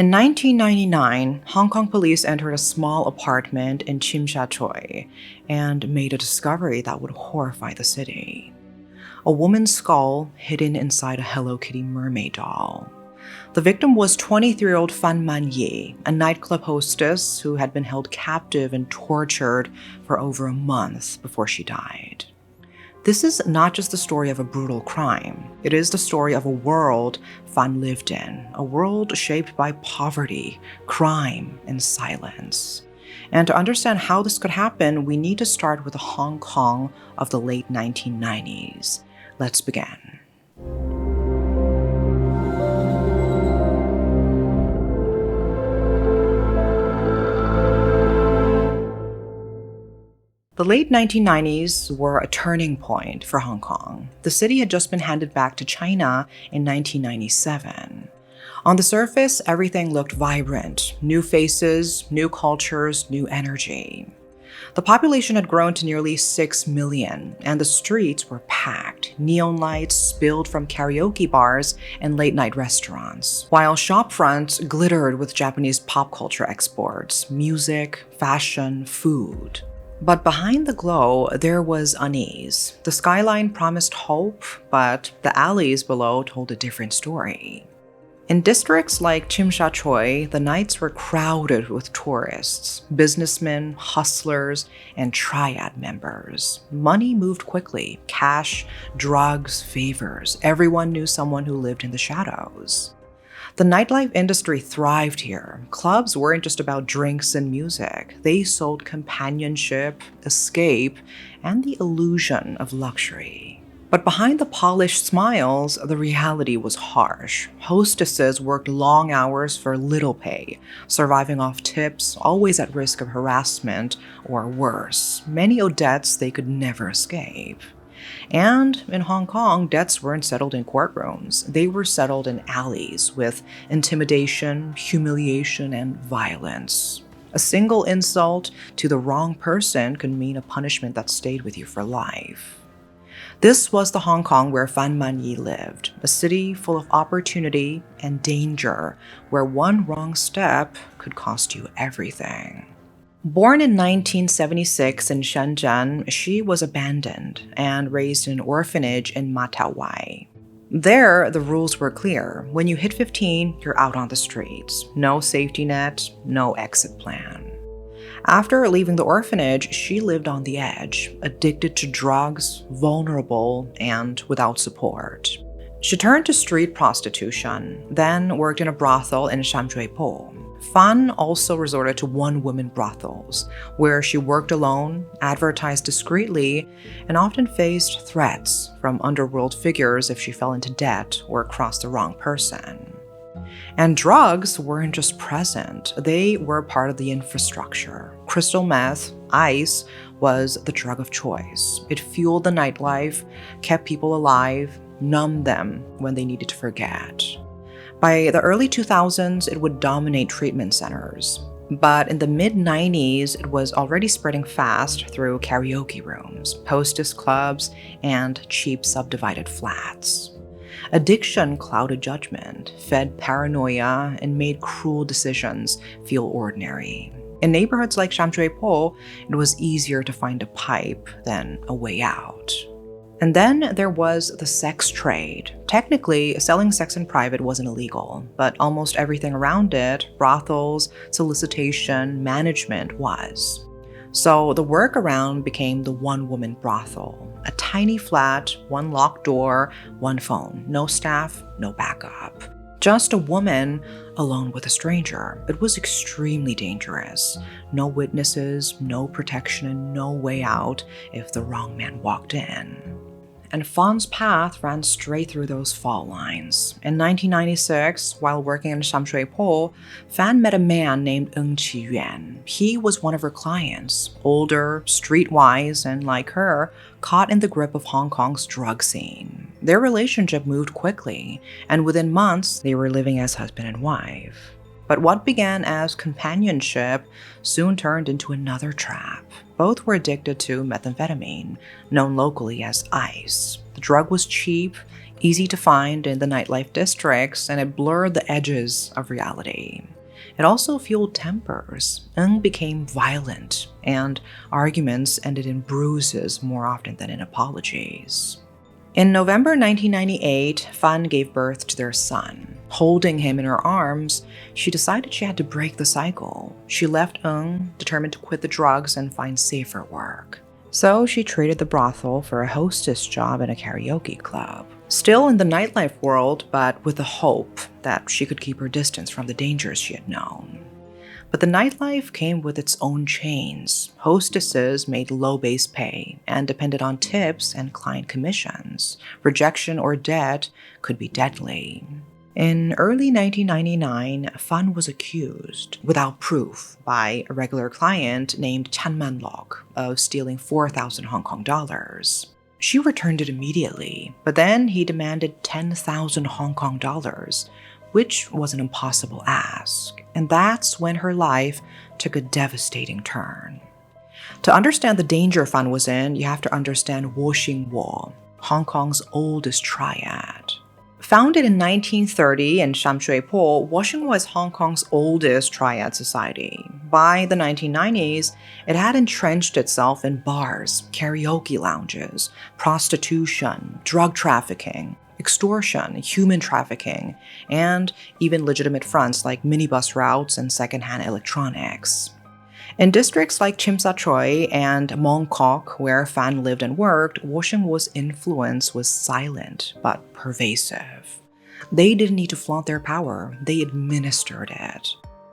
In 1999, Hong Kong police entered a small apartment in Tsim Sha Tsui and made a discovery that would horrify the city. A woman's skull hidden inside a Hello Kitty mermaid doll. The victim was 23-year-old Fan Man-yee, a nightclub hostess who had been held captive and tortured for over a month before she died. This is not just the story of a brutal crime. It is the story of a world Fan lived in, a world shaped by poverty, crime, and silence. And to understand how this could happen, we need to start with the Hong Kong of the late 1990s. Let's begin. The late 1990s were a turning point for Hong Kong. The city had just been handed back to China in 1997. On the surface, everything looked vibrant. New faces, new cultures, new energy. The population had grown to nearly 6 million, and the streets were packed. Neon lights spilled from karaoke bars and late-night restaurants, while shop fronts glittered with Japanese pop culture exports, music, fashion, food. But behind the glow, there was unease. The skyline promised hope, but the alleys below told a different story. In districts like Tsim Sha Tsui, the nights were crowded with tourists, businessmen, hustlers, and triad members. Money moved quickly. Cash, drugs, favors. Everyone knew someone who lived in the shadows. The nightlife industry thrived here. Clubs weren't just about drinks and music. They sold companionship, escape, and the illusion of luxury. But behind the polished smiles, the reality was harsh. Hostesses worked long hours for little pay, surviving off tips, always at risk of harassment or worse. Many owed debts they could never escape. And in Hong Kong, debts weren't settled in courtrooms. They were settled in alleys with intimidation, humiliation, and violence. A single insult to the wrong person could mean a punishment that stayed with you for life. This was the Hong Kong where Fan Man-yee lived, a city full of opportunity and danger, where one wrong step could cost you everything. Born in 1976 in Shenzhen, she was abandoned and raised in an orphanage in Ma Tau Wai. There, the rules were clear. When you hit 15, you're out on the streets. No safety net, no exit plan. After leaving the orphanage, she lived on the edge, addicted to drugs, vulnerable, and without support. She turned to street prostitution, then worked in a brothel in Sham Shui Po. Fan also resorted to one-woman brothels, where she worked alone, advertised discreetly, and often faced threats from underworld figures if she fell into debt or crossed the wrong person. And drugs weren't just present, they were part of the infrastructure. Crystal meth, ice, was the drug of choice. It fueled the nightlife, kept people alive, numbed them when they needed to forget. By the early 2000s, it would dominate treatment centers. But in the mid-90s, it was already spreading fast through karaoke rooms, hostess clubs, and cheap subdivided flats. Addiction clouded judgment, fed paranoia, and made cruel decisions feel ordinary. In neighborhoods like Sham Shui Po, it was easier to find a pipe than a way out. And then there was the sex trade. Technically, selling sex in private wasn't illegal, but almost everything around it, brothels, solicitation, management, was. So the workaround became the one-woman brothel. A tiny flat, one locked door, one phone. No staff, no backup. Just a woman alone with a stranger. It was extremely dangerous. No witnesses, no protection, and no way out if the wrong man walked in. And Fan's path ran straight through those fault lines. In 1996, while working in Sham Shui Po, Fan met a man named Eng Qiyuan. He was one of her clients, older, streetwise, and like her, caught in the grip of Hong Kong's drug scene. Their relationship moved quickly, and within months, they were living as husband and wife. But what began as companionship soon turned into another trap. Both were addicted to methamphetamine, known locally as ice. The drug was cheap, easy to find in the nightlife districts, and it blurred the edges of reality. It also fueled tempers. Eng became violent, and arguments ended in bruises more often than in apologies. In November 1998, Fan gave birth to their son. Holding him in her arms, she decided she had to break the cycle. She left Eng, determined to quit the drugs and find safer work. So she traded the brothel for a hostess job in a karaoke club. Still in the nightlife world, but with the hope that she could keep her distance from the dangers she had known. But the nightlife came with its own chains. Hostesses made low base pay and depended on tips and client commissions. Rejection or debt could be deadly. In early 1999, Fan was accused, without proof, by a regular client named Chan Man-lok of stealing 4,000 Hong Kong dollars. She returned it immediately, but then he demanded 10,000 Hong Kong dollars, which was an impossible ask. And that's when her life took a devastating turn. To understand the danger Fan was in, you have to understand Wo, Hong Kong's oldest triad. Founded in 1930 in Shamshui-po, Wo is Hong Kong's oldest triad society. By the 1990s, it had entrenched itself in bars, karaoke lounges, prostitution, drug trafficking, extortion, human trafficking, and even legitimate fronts like minibus routes and secondhand electronics. In districts like Tsim Sha Tsui and Mong Kok, where Fan lived and worked, Wo's influence was silent but pervasive. They didn't need to flaunt their power, they administered it.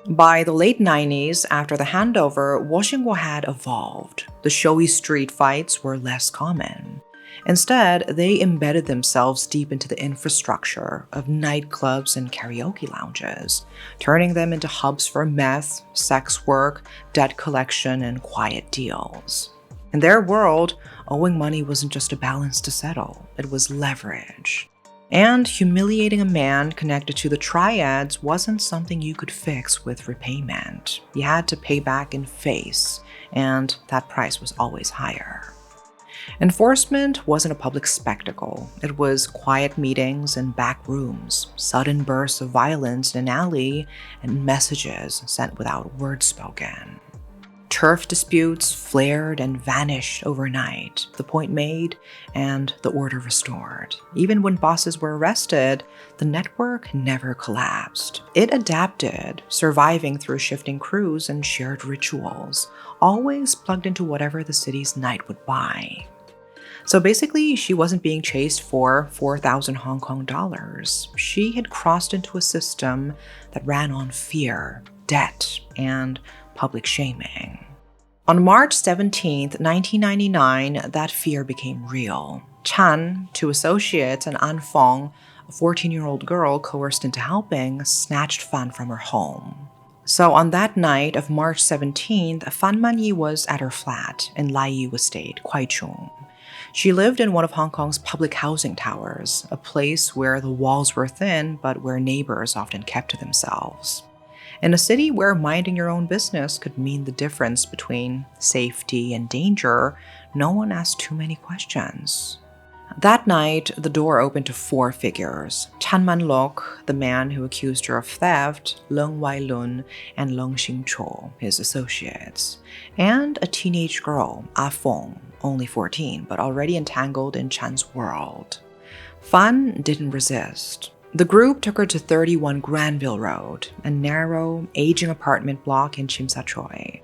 By the late 90s, after the handover, Wo had evolved. The showy street fights were less common. Instead, they embedded themselves deep into the infrastructure of nightclubs and karaoke lounges, turning them into hubs for meth, sex work, debt collection, and quiet deals. In their world, owing money wasn't just a balance to settle, it was leverage. And humiliating a man connected to the triads wasn't something you could fix with repayment. You had to pay back in face, and that price was always higher. Enforcement wasn't a public spectacle. It was quiet meetings in back rooms, sudden bursts of violence in an alley, and messages sent without words spoken. Turf disputes flared and vanished overnight, the point made and the order restored. Even when bosses were arrested, the network never collapsed. It adapted, surviving through shifting crews and shared rituals, always plugged into whatever the city's night would buy. So basically, she wasn't being chased for 4,000 Hong Kong dollars. She had crossed into a system that ran on fear, debt, and public shaming. On March 17, 1999, that fear became real. Chan, two associates, and An Fong, a 14-year-old girl coerced into helping, snatched Fan from her home. So on that night of March 17th, Fan Man-yee was at her flat in Lai Yu Estate, Kwai Chung. She lived in one of Hong Kong's public housing towers, a place where the walls were thin but where neighbors often kept to themselves. In a city where minding your own business could mean the difference between safety and danger, no one asked too many questions. That night, the door opened to 4 figures: Chan Man-lok, the man who accused her of theft, Leung Wai-lun, and Leung Xing-cho, his associates, and a teenage girl, Ah Fong, only 14, but already entangled in Chan's world. Fan didn't resist. The group took her to 31 Granville Road, a narrow, aging apartment block in Tsim Sha Tsui.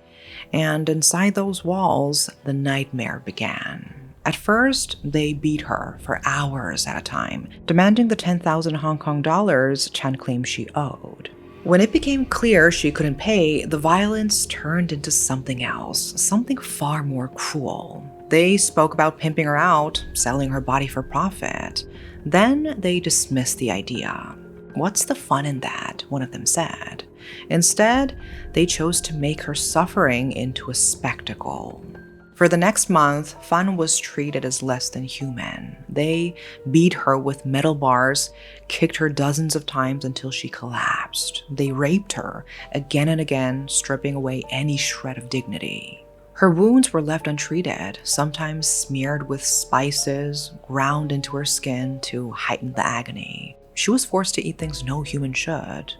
And inside those walls, the nightmare began. At first, they beat her for hours at a time, demanding the 10,000 Hong Kong dollars Chan claimed she owed. When it became clear she couldn't pay, the violence turned into something else, something far more cruel. They spoke about pimping her out, selling her body for profit. Then they dismissed the idea. What's the fun in that? One of them said. Instead, they chose to make her suffering into a spectacle. For the next month, Fan was treated as less than human. They beat her with metal bars, kicked her dozens of times until she collapsed. They raped her again and again, stripping away any shred of dignity. Her wounds were left untreated, sometimes smeared with spices, ground into her skin to heighten the agony. She was forced to eat things no human should.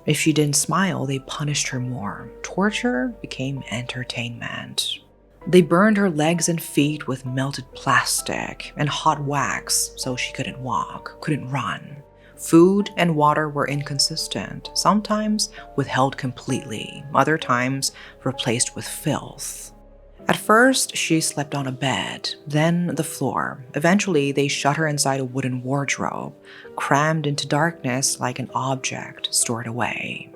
If she didn't smile, they punished her more. Torture became entertainment. They burned her legs and feet with melted plastic and hot wax so she couldn't walk, couldn't run. Food and water were inconsistent, sometimes withheld completely, other times replaced with filth. At first, she slept on a bed, then the floor. Eventually, they shut her inside a wooden wardrobe, crammed into darkness like an object stored away.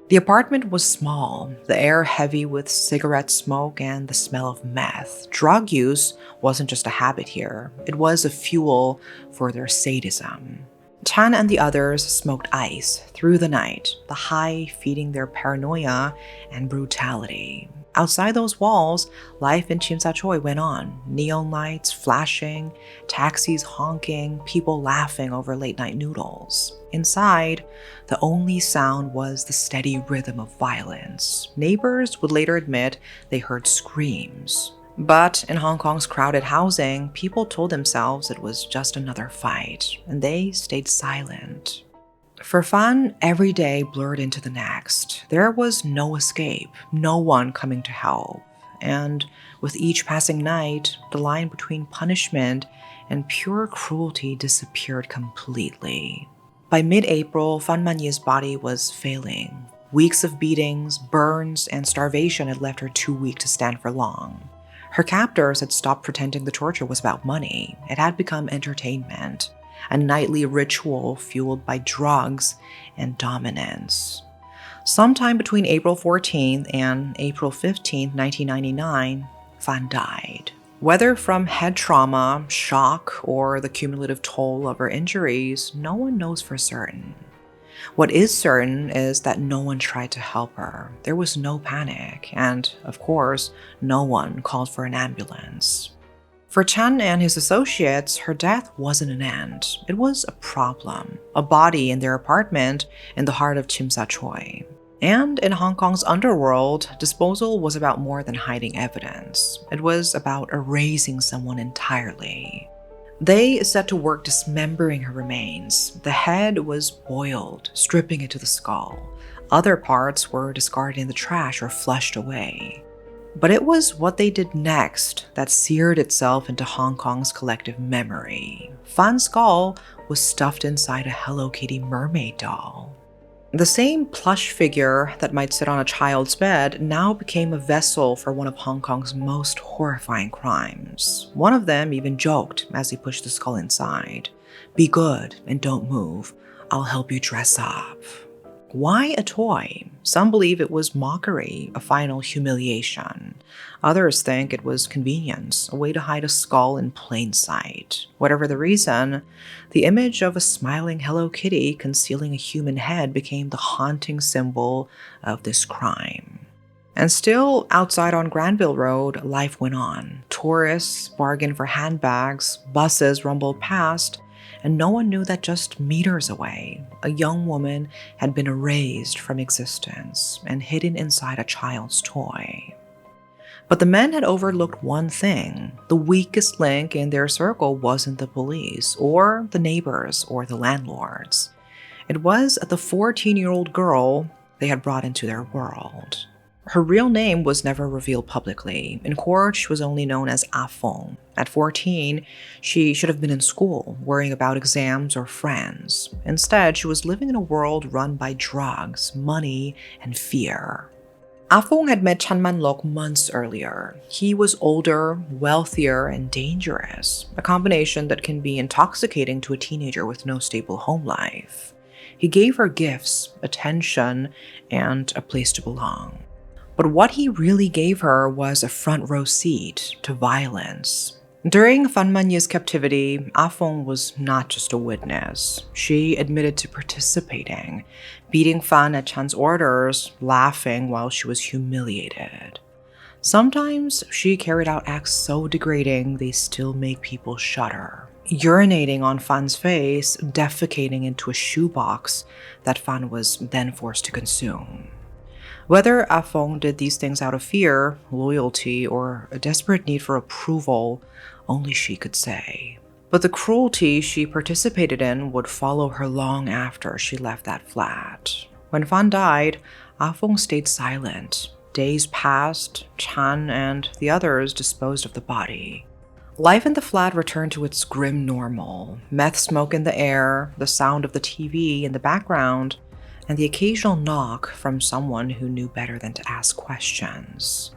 The apartment was small, the air heavy with cigarette smoke and the smell of meth. Drug use wasn't just a habit here, it was a fuel for their sadism. Chan and the others smoked ice through the night, the high feeding their paranoia and brutality. Outside those walls, life in Chimsachoy went on. Neon lights flashing, taxis honking, people laughing over late-night noodles. Inside, the only sound was the steady rhythm of violence. Neighbors would later admit they heard screams. But in Hong Kong's crowded housing, people told themselves it was just another fight, and they stayed silent. For Fan, every day blurred into the next. There was no escape, no one coming to help. And with each passing night, the line between punishment and pure cruelty disappeared completely. By mid-April, Fan Man-yee's body was failing. Weeks of beatings, burns, and starvation had left her too weak to stand for long. Her captors had stopped pretending the torture was about money. It had become entertainment, a nightly ritual fueled by drugs and dominance. Sometime between April 14th and April 15th, 1999, Fan died. Whether from head trauma, shock, or the cumulative toll of her injuries, no one knows for certain. What is certain is that no one tried to help her. There was no panic, and, of course, no one called for an ambulance. For Chan and his associates, her death wasn't an end. It was a problem, a body in their apartment in the heart of Chimsachoy. And in Hong Kong's underworld, disposal was about more than hiding evidence. It was about erasing someone entirely. They set to work dismembering her remains. The head was boiled, stripping it to the skull. Other parts were discarded in the trash or flushed away. But it was what they did next that seared itself into Hong Kong's collective memory. Fan's skull was stuffed inside a Hello Kitty mermaid doll. The same plush figure that might sit on a child's bed now became a vessel for one of Hong Kong's most horrifying crimes. One of them even joked as he pushed the skull inside, "Be good and don't move. I'll help you dress up." Why a toy? Some believe it was mockery, a final humiliation. Others think it was convenience, a way to hide a skull in plain sight. Whatever the reason, the image of a smiling Hello Kitty concealing a human head became the haunting symbol of this crime. And still, outside on Granville Road, life went on. Tourists bargained for handbags, buses rumbled past, and no one knew that just meters away, a young woman had been erased from existence and hidden inside a child's toy. But the men had overlooked one thing. The weakest link in their circle wasn't the police, or the neighbors, or the landlords. It was the 14-year-old girl they had brought into their world. Her real name was never revealed publicly. In court, she was only known as Ah Feng. At 14, she should have been in school, worrying about exams or friends. Instead, she was living in a world run by drugs, money, and fear. Ah Feng had met Chan Man-lok months earlier. He was older, wealthier, and dangerous, a combination that can be intoxicating to a teenager with no stable home life. He gave her gifts, attention, and a place to belong. But what he really gave her was a front row seat to violence. During Fan Man-yee's captivity, Ah Feng was not just a witness. She admitted to participating, beating Fan at Chan's orders, laughing while she was humiliated. Sometimes she carried out acts so degrading they still make people shudder. Urinating on Fan's face, defecating into a shoebox that Fan was then forced to consume. Whether Ah Fong did these things out of fear, loyalty, or a desperate need for approval, only she could say. But the cruelty she participated in would follow her long after she left that flat. When Fan died, Ah Fong stayed silent. Days passed, Chan and the others disposed of the body. Life in the flat returned to its grim normal. Meth smoke in the air, the sound of the TV in the background, and the occasional knock from someone who knew better than to ask questions.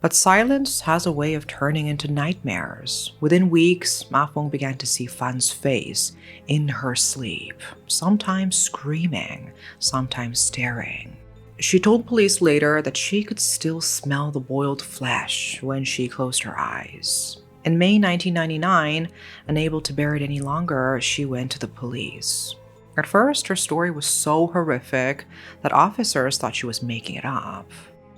But silence has a way of turning into nightmares. Within weeks, Ma Fong began to see Fan's face in her sleep, sometimes screaming, sometimes staring. She told police later that she could still smell the boiled flesh when she closed her eyes. In May 1999, unable to bear it any longer, she went to the police. At first, her story was so horrific that officers thought she was making it up.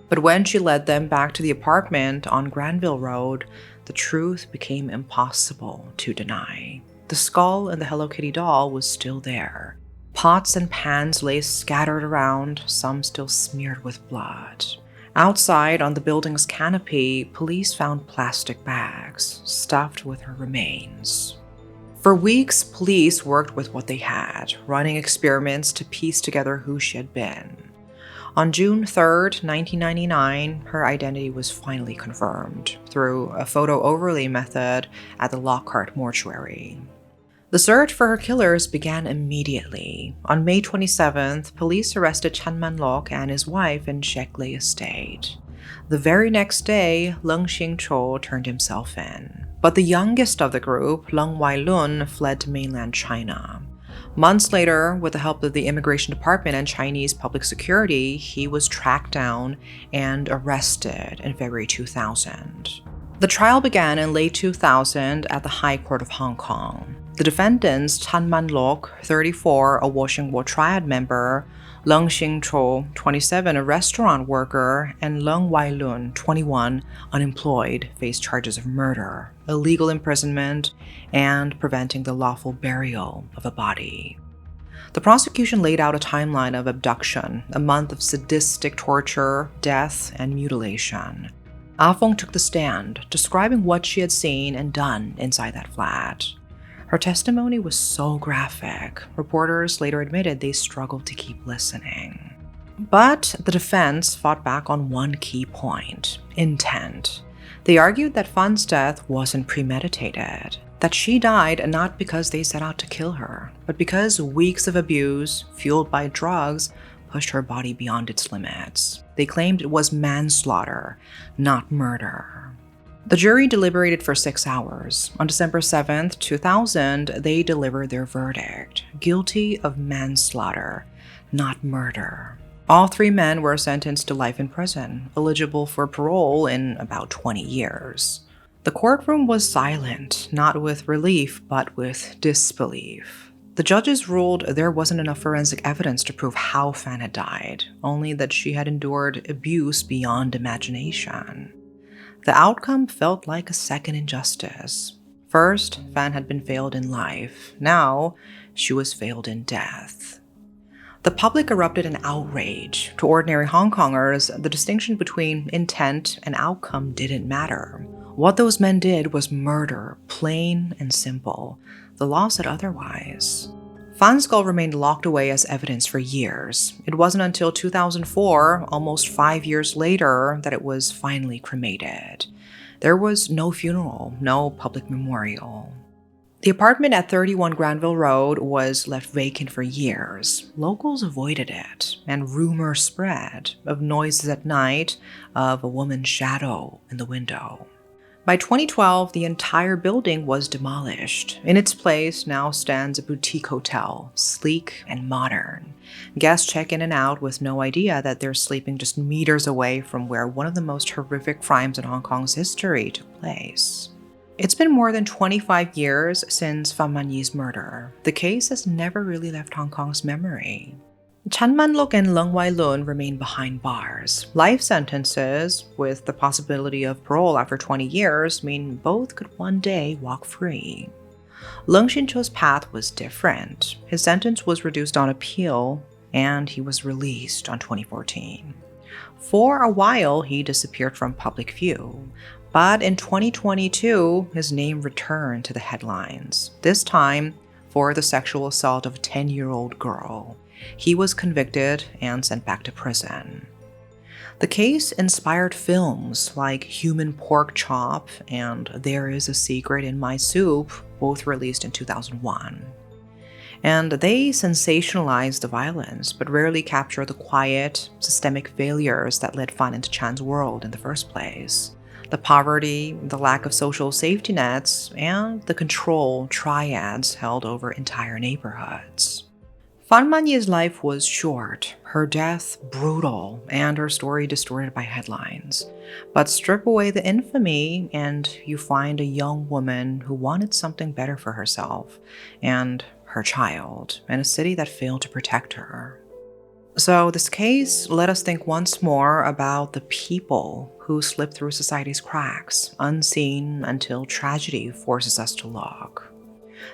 But when she led them back to the apartment on Granville Road, the truth became impossible to deny. The skull and the Hello Kitty doll was still there. Pots and pans lay scattered around, some still smeared with blood. Outside, on the building's canopy, police found plastic bags stuffed with her remains. For weeks, police worked with what they had, running experiments to piece together who she had been. On June 3, 1999, her identity was finally confirmed through a photo overlay method at the Lockhart mortuary. The search for her killers began immediately. On May 27th, police arrested Chan Man-lok and his wife in Shekley Estate. The very next day, Leung Xing-cho turned himself in. But the youngest of the group, Leung Wai-lun, fled to mainland China. Months later, with the help of the Immigration Department and Chinese public security, he was tracked down and arrested in February 2000. The trial began in late 2000 at the High Court of Hong Kong. The defendants, Chan Man-lok, 34, a Washington triad member, Leung Xing-cho, 27, a restaurant worker, and Leung Wai-lun, 21, unemployed, faced charges of murder, illegal imprisonment, and preventing the lawful burial of a body. The prosecution laid out a timeline of abduction, a month of sadistic torture, death, and mutilation. Ah Fong took the stand, describing what she had seen and done inside that flat. Her testimony was so graphic, reporters later admitted they struggled to keep listening. But the defense fought back on one key point: intent. They argued that Fan's death wasn't premeditated, that she died not because they set out to kill her, but because weeks of abuse, fueled by drugs, pushed her body beyond its limits. They claimed it was manslaughter, not murder. The jury deliberated for 6 hours. On December 7, 2000, they delivered their verdict: guilty of manslaughter, not murder. All 3 men were sentenced to life in prison, eligible for parole in about 20 years. The courtroom was silent, not with relief, but with disbelief. The judges ruled there wasn't enough forensic evidence to prove how Fan had died, only that she had endured abuse beyond imagination. The outcome felt like a second injustice. First, Fan had been failed in life. Now, she was failed in death. The public erupted in outrage. To ordinary Hong Kongers, the distinction between intent and outcome didn't matter. What those men did was murder, plain and simple. The law said otherwise. Fan's skull remained locked away as evidence for years. It wasn't until 2004, almost 5 years later, that it was finally cremated. There was no funeral, no public memorial. The apartment at 31 Granville Road was left vacant for years. Locals avoided it, and rumors spread of noises at night, of a woman's shadow in the window. By 2012, the entire building was demolished. In its place now stands a boutique hotel, sleek and modern. Guests check in and out with no idea that they're sleeping just meters away from where one of the most horrific crimes in Hong Kong's history took place. It's been more than 25 years since Fan Man-yee's murder. The case has never really left Hong Kong's memory. Chan Man-lok and Leung Wai-lun remain behind bars. Life sentences, with the possibility of parole after 20 years, mean both could one day walk free. Leung Xing-cho's path was different. His sentence was reduced on appeal, and he was released on 2014. For a while, he disappeared from public view. But in 2022, his name returned to the headlines, this time for the sexual assault of a 10-year-old girl. He was convicted and sent back to prison. The case inspired films like Human Pork Chop and There Is a Secret in My Soup, both released in 2001. And they sensationalize the violence, but rarely capture the quiet, systemic failures that led Fan into Chan's world in the first place. The poverty, the lack of social safety nets, and the control triads held over entire neighborhoods. Fan Man-yee's life was short, her death brutal, and her story distorted by headlines. But strip away the infamy, and you find a young woman who wanted something better for herself and her child, in a city that failed to protect her. So this case let us think once more about the people who slip through society's cracks, unseen until tragedy forces us to look.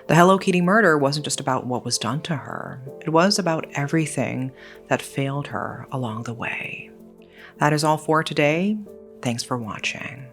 The Hello Kitty murder wasn't just about what was done to her, it was about everything that failed her along the way. That is all for today. Thanks for watching.